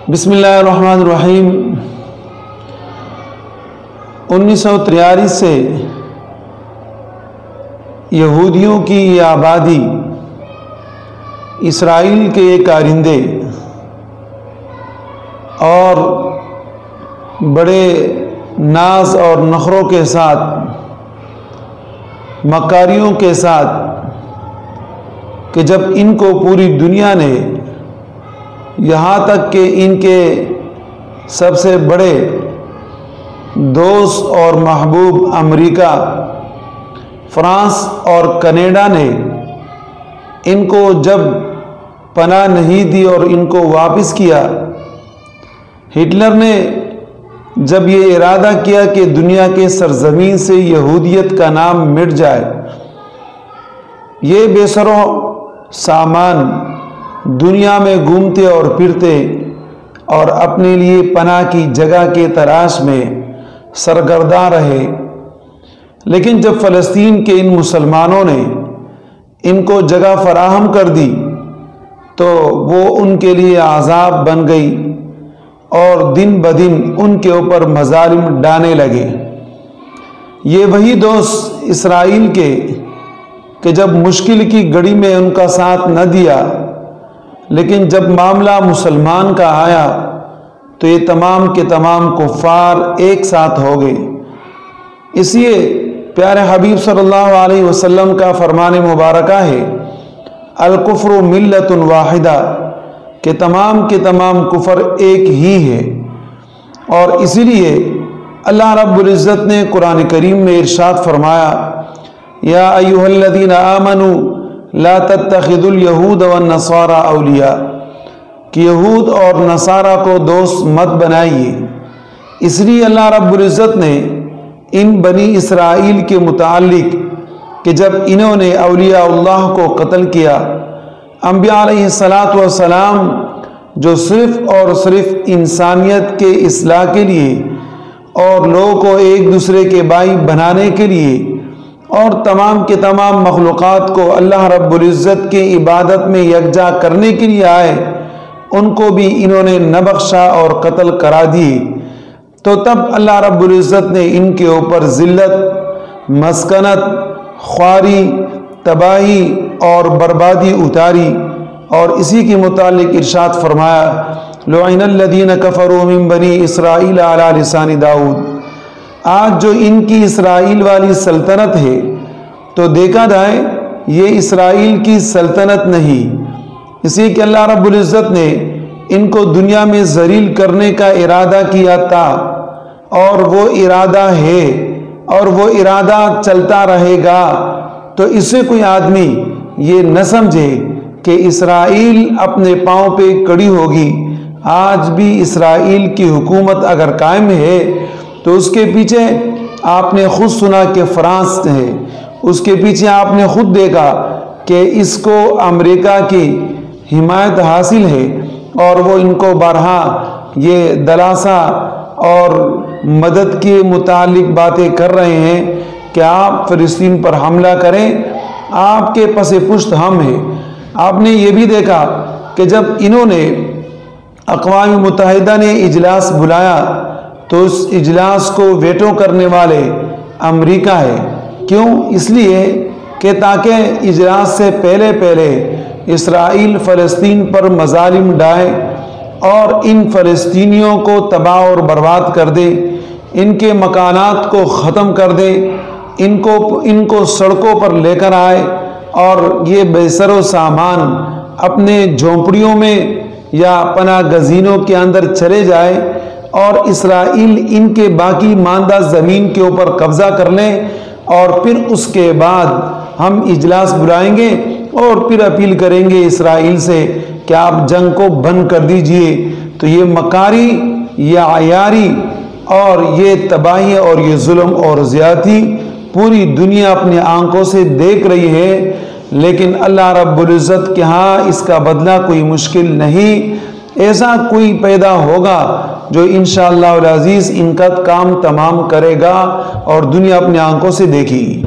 بسم اللہ الرحمن الرحیم 1943 سے یہودیوں کی یہ آبادی اسرائیل کے یہ کارندے اور بڑے ناز اور نخروں کے ساتھ مکاریوں کے ساتھ کہ جب ان کو پوری دنیا نے یہاں تک کہ ان کے سب سے بڑے دوست اور محبوب امریکہ، فرانس اور کینیڈا نے ان کو جب پناہ نہیں دی اور ان کو واپس کیا، ہٹلر نے جب یہ ارادہ کیا کہ دنیا کے سرزمین سے یہودیت کا نام مٹ جائے، یہ بے سر و سامان دنیا میں گھومتے اور پھرتے اور اپنے لیے پناہ کی جگہ کے تلاش میں سرگرداں رہے، لیکن جب فلسطین کے ان مسلمانوں نے ان کو جگہ فراہم کر دی تو وہ ان کے لیے عذاب بن گئی اور دن بدن ان کے اوپر مظالم ڈالنے لگے۔ یہ وہی دوست اسرائیل کے کہ جب مشکل کی گھڑی میں ان کا ساتھ نہ دیا، لیکن جب معاملہ مسلمان کا آیا تو یہ تمام کے تمام کفار ایک ساتھ ہو گئے۔ اس لیے پیارے حبیب صلی اللہ علیہ وسلم کا فرمان مبارکہ ہے الکفر ملت واحدہ، کہ تمام کے تمام کفر ایک ہی ہے۔ اور اسی لیے اللہ رب العزت نے قرآن کریم میں ارشاد فرمایا یا ایھا الذین آمنوا لا تتخذوا اليہود والنصارى اولیاء، کہ یہود اور نصارہ کو دوست مت بنائیے۔ اس لیے اللہ رب العزت نے ان بنی اسرائیل کے متعلق کہ جب انہوں نے اولیاء اللہ کو قتل کیا، انبیاء علیہ السلام جو صرف اور صرف انسانیت کے اصلاح کے لیے اور لوگوں کو ایک دوسرے کے بھائی بنانے کے لیے اور تمام کے تمام مخلوقات کو اللہ رب العزت کی عبادت میں یکجا کرنے کے لیے آئے، ان کو بھی انہوں نے نہ بخشا اور قتل کرا دیے۔ تو تب اللہ رب العزت نے ان کے اوپر ذلت، مسکنت، خواری، تباہی اور بربادی اتاری، اور اسی کے متعلق ارشاد فرمایا لعن الذین کفروا من بنی اسرائیل علی لسان داؤد۔ آج جو ان کی اسرائیل والی سلطنت ہے تو دیکھا جائے یہ اسرائیل کی سلطنت نہیں، اسی کہ اللہ رب العزت نے ان کو دنیا میں ذلیل کرنے کا ارادہ کیا تھا، اور وہ ارادہ ہے اور وہ ارادہ چلتا رہے گا۔ تو اس سے کوئی آدمی یہ نہ سمجھے کہ اسرائیل اپنے پاؤں پہ کڑی ہوگی۔ آج بھی اسرائیل کی حکومت اگر قائم ہے تو اس کے پیچھے آپ نے خود سنا کہ فرانس ہے، اس کے پیچھے آپ نے خود دیکھا کہ اس کو امریکہ کی حمایت حاصل ہے، اور وہ ان کو بارہا یہ دلاسا اور مدد کے متعلق باتیں کر رہے ہیں کہ آپ فلسطین پر حملہ کریں، آپ کے پس پشت ہم ہیں۔ آپ نے یہ بھی دیکھا کہ جب انہوں نے اقوام متحدہ نے اجلاس بلایا تو اس اجلاس کو ویٹو کرنے والے امریکہ ہے۔ کیوں؟ اس لیے کہ تاکہ اجلاس سے پہلے اسرائیل فلسطین پر مظالم ڈائے اور ان فلسطینیوں کو تباہ اور برباد کر دے، ان کے مکانات کو ختم کر دے، ان کو سڑکوں پر لے کر آئے، اور یہ بے سر و سامان اپنے جھونپڑیوں میں یا پناہ گزینوں کے اندر چلے جائے، اور اسرائیل ان کے باقی ماندہ زمین کے اوپر قبضہ کر لیں، اور پھر اس کے بعد ہم اجلاس بلائیں گے اور پھر اپیل کریں گے اسرائیل سے کہ آپ جنگ کو بند کر دیجئے۔ تو یہ مکاری، یہ عیاری اور یہ تباہی اور یہ ظلم اور زیادتی پوری دنیا اپنی آنکھوں سے دیکھ رہی ہے، لیکن اللہ رب العزت کے ہاں اس کا بدلہ کوئی مشکل نہیں۔ ایسا کوئی پیدا ہوگا جو انشاءاللہ العزیز ان کا کام تمام کرے گا اور دنیا اپنی آنکھوں سے دیکھے گی۔